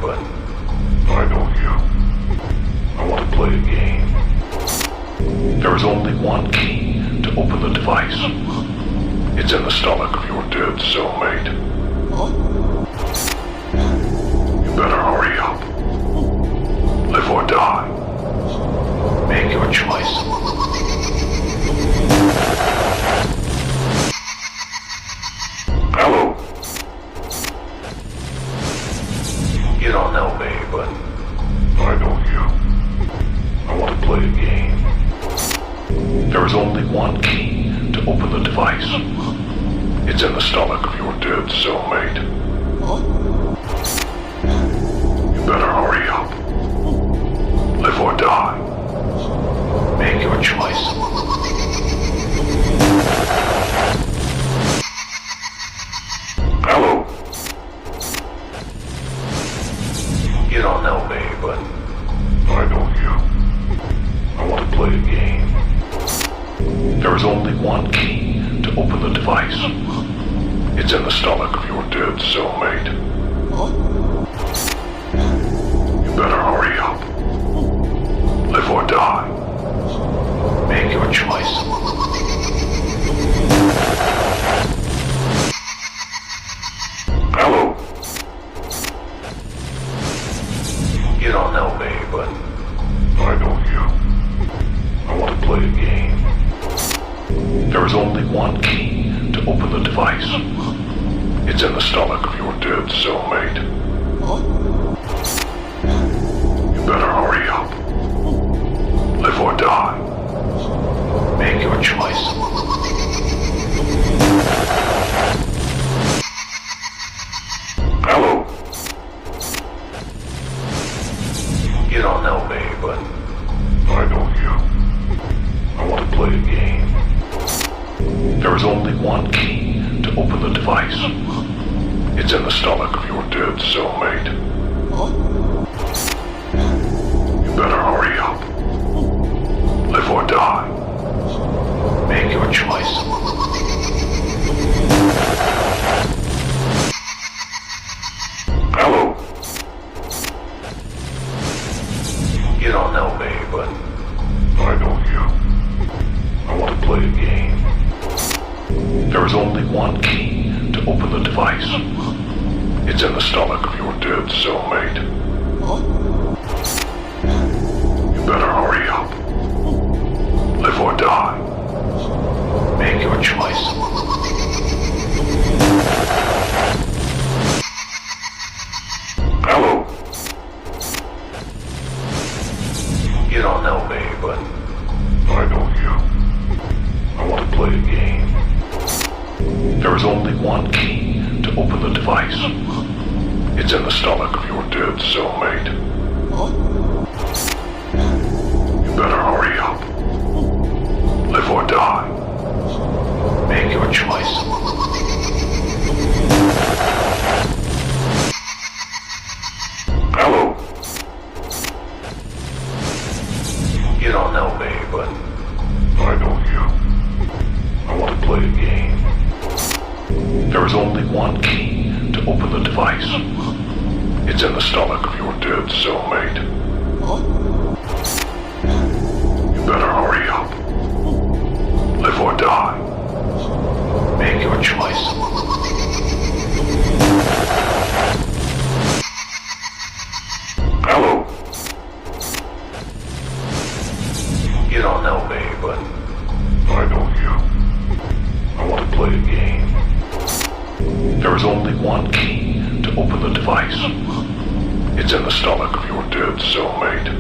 but I know you. I want to play a game. There is only one key to open the device. It's in the stomach of your dead cellmate. You better hurry up. Live or die. Make your choice. Hello. You don't know me, but I know you. I want to play a game. There is only one key to open the device. It's in the stomach of your dead cellmate. You better hurry up. Live or die. Make your choice. Hello. You don't know me, but I know you. I want to play a game. There is only one key to open the device. It's in the stomach of your dead cellmate. You better hurry up. Live or die. Make your choice. Hello. You don't know me, but I know you. I want to play a game. There is only one key to open the device. It's in the stomach of your dead cellmate. You better hurry up. Live or die. Make your choice. Hello. You don't know me, but I know you. I want to play a game. There is only one key to open the device. It's in the stomach of your dead cellmate. You better hurry up. Live or die. Make your choice. Hello. You don't know me, but I know you. I want to play a game. There is only one key to open the device. It's in the stomach of your dead cellmate. You better hurry up. Live or die. Make your choice. Hello. You don't know me, but I know you. I want to play a game. There is only one key to open the device. It's in the stomach of your dead cellmate. You better hurry up. Live or die. Make your choice. Hello. You don't know me, but I know you. I want to play a game. There is only one key to open the device. It's in the stomach of your dead cellmate. You better hurry up. Live or die. Make your choice. Hello. You don't know me, but I know you. I want to play a game. There is only one key to open the device. It's in the stomach of your dead cellmate.